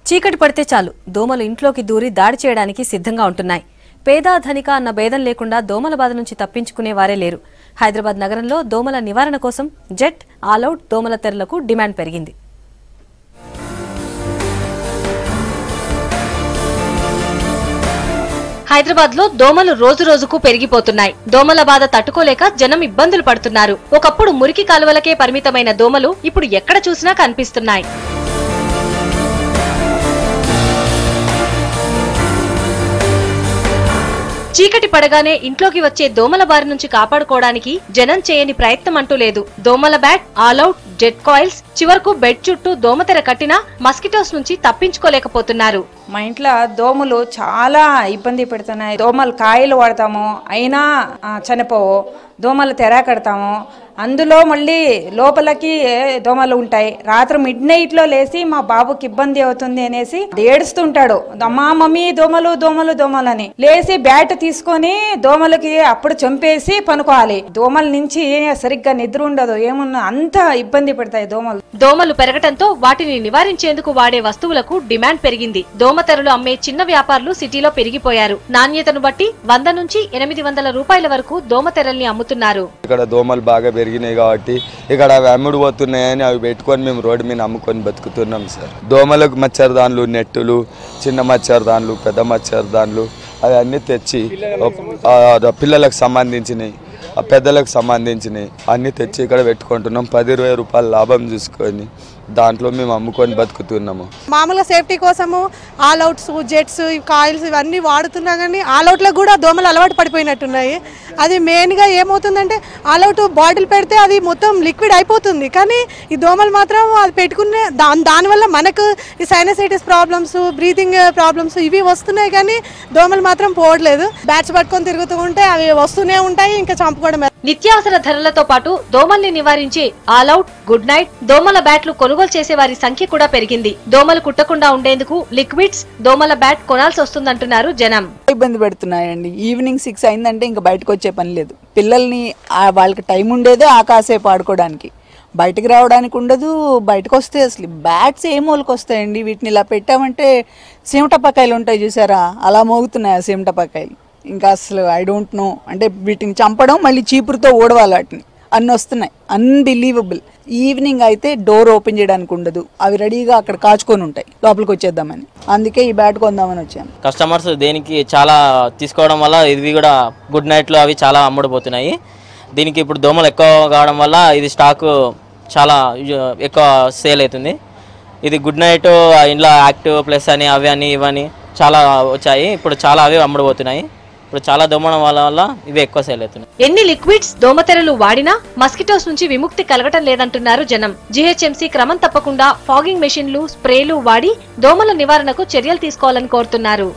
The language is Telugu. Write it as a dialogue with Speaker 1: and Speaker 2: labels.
Speaker 1: చీకటి పడితే చాలు దోమలు ఇంట్లోకి దూరి దాడి చేయడానికి సిద్ధంగా ఉంటున్నాయి. పేద ధనిక అన్న భేదం లేకుండా దోమల బాధ నుంచి తప్పించుకునే వారే లేరు. హైదరాబాద్ నగరంలో దోమల నివారణ కోసం జెట్, ఆల్అవుట్ దోమల తెరలకు డిమాండ్ పెరిగింది. హైదరాబాద్ లో దోమలు రోజు రోజుకు పెరిగిపోతున్నాయి. దోమల బాధ తట్టుకోలేక జనం ఇబ్బందులు పడుతున్నారు. ఒకప్పుడు మురికి కాలువలకే పరిమితమైన దోమలు ఇప్పుడు ఎక్కడ చూసినా కనిపిస్తున్నాయి. చీకటి పడగానే ఇంట్లోకి వచ్చే దోమల బారి నుంచి కాపాడుకోవడానికి జనం చేయని ప్రయత్నం అంటూ లేదు. దోమల బ్యాట్, ఆల్అవుట్, జెట్ కాయిల్స్, చివరకు బెడ్ చుట్టూ దోమతెర కట్టినా మస్కిటోస్ నుంచి తప్పించుకోలేకపోతున్నారు.
Speaker 2: మా ఇంట్లో దోమలు చాలా ఇబ్బంది పెడుతున్నాయి. దోమలు కాయలు వాడతాము అయినా చనిపోవు. దోమలు తెర కడతాము, అందులో మళ్ళీ లోపలికి దోమలు ఉంటాయి. రాత్రి మిడ్-నైట్లో లేచి మా బాబుకి ఇబ్బంది అవుతుంది అనేసి ఏడుస్తుంటాడు, అమ్మా మమ్మీ దోమలు దోమలు దోమలు అని. లేచి బ్యాట్ తీసుకొని దోమలకి అప్పుడు చంపేసి పనుకోవాలి. దోమల నుంచి సరిగ్గా నిద్ర ఉండదు, ఏమున్నా అంత ఇబ్బంది పెడతాయి దోమలు.
Speaker 1: దోమలు పెరగటంతో వాటిని నివారించేందుకు వాడే వస్తువులకు డిమాండ్ పెరిగింది. దోమతెరలు అమ్మే చిన్న వ్యాపారులు సిటీలో పెరిగిపోయారు. నాణ్యతను బట్టి 100 నుంచి 800 రూపాయల వరకు దోమతెరల్ని అమ్ముతున్నారు.
Speaker 3: ఇక్కడ దోమలు బాగా పెరిగినాయి కాబట్టి ఇక్కడ అవి అమ్ముడుపోతున్నాయని అవి పెట్టుకొని మేము రోడ్డు మీద అమ్ముకొని బతుకుతున్నాం సార్. దోమలకు మచ్చరదాన్లు, నెట్టులు, చిన్న మచ్చరదాన్లు, పెద్ద మచ్చరదాన్లు అవన్నీ తెచ్చి పిల్లలకు సంబంధించినవి, పెద్దలకు సంబంధించినవి అన్నీ తెచ్చి ఇక్కడ పెట్టుకుంటున్నాం. 10-20 రూపాయల లాభం చూసుకొని దాంట్లో మేము అమ్ముకొని బతుకుతున్నాము.
Speaker 4: మామూలుగా సేఫ్టీ కోసము ఆల్అవుట్స్, జెట్స్, కాయిల్స్ ఇవన్నీ వాడుతున్నా కానీ ఆల్అవుట్లో కూడా దోమలు అలవాటు పడిపోయినట్టున్నాయి. అది మెయిన్గా ఏమవుతుందంటే ఆల్అవుట్ బాటిల్ పెడితే అది మొత్తం లిక్విడ్ అయిపోతుంది, కానీ ఈ దోమలు మాత్రం అది పెట్టుకునే దానివల్ల మనకు ఈ సైనసైటిస్ ప్రాబ్లమ్స్, బ్రీతింగ్ ప్రాబ్లమ్స్ ఇవి వస్తున్నాయి, కానీ దోమలు మాత్రం పోవట్లేదు. బ్యాట్స్ పట్టుకొని తిరుగుతూ ఉంటే అవి వస్తూనే ఉంటాయి, ఇంకా చంపుకోవడం.
Speaker 1: నిత్యావసర ధరలతో పాటు దోమల్ని నివారించే ఆల్అవుట్, గుడ్ నైట్, దోమల బ్యాట్లు కొనుగోలు చేసే వారి సంఖ్య కూడా పెరిగింది. దోమలు కుట్టకుండా ఉండేందుకు లిక్విడ్స్, దోమల బ్యాట్ కొనాల్సి వస్తుందంటున్నారు జనం.
Speaker 5: ఇబ్బంది పెడుతున్నాయండి. ఈవినింగ్ 6 అయిందంటే ఇంకా బయటకు వచ్చే పని లేదు. పిల్లల్ని వాళ్ళకి టైం ఉండేదే కాసేపు ఆడుకోవడానికి, బయటకు రావడానికి ఉండదు. బయటకు వస్తే అసలు బ్యాట్స్ ఏ మూలకి వస్తాయండి. వీటిని ఇలా పెట్టామంటే సీమటపకాయలు ఉంటాయి చూసారా, అలా మోగుతున్నాయి ఆ సీమటపకాయలు. ఇంకా అసలు ఐ డోంట్ నో, అంటే వీటిని చంపడం మళ్ళీ చీపురుతో ఓడవాలి, వాటిని అన్నీ వస్తున్నాయి. అన్బిలీవబుల్. ఈవినింగ్ అయితే డోర్ ఓపెన్ చేయడానికి ఉండదు, అవి రెడీగా అక్కడ కాచుకొని ఉంటాయి లోపలికి వచ్చేద్దామని. అందుకే ఈ బ్యాట్ కొందామని వచ్చాను.
Speaker 6: కస్టమర్స్ దేనికి చాలా తీసుకోవడం వల్ల ఇవి కూడా గుడ్ నైట్లో అవి చాలా అమ్ముడుపోతున్నాయి. దీనికి ఇప్పుడు దోమలు ఎక్కువ కావడం వల్ల ఇది స్టాక్ చాలా ఎక్కువ సేల్ అవుతుంది. ఇది గుడ్ నైట్, ఇంట్లో యాక్టివ్ ప్లస్ అని అవి అని ఇవని చాలా వచ్చాయి. ఇప్పుడు చాలా అవి అమ్ముడుపోతున్నాయి. ఇప్పుడు చాలా దోమడం వల్ల ఇవి ఎక్కువ సేల్ అవుతున్నాయి.
Speaker 1: ఎన్ని లిక్విడ్స్, దోమతెరలు వాడినా మస్కిటోస్ నుంచి విముక్తి కలగటం లేదంటున్నారు జనం. జీహెచ్ఎంసీ క్రమం తప్పకుండా ఫాగింగ్ మెషిన్లు, స్ప్రేలు వాడి దోమల నివారణకు చర్యలు తీసుకోవాలని కోరుతున్నారు.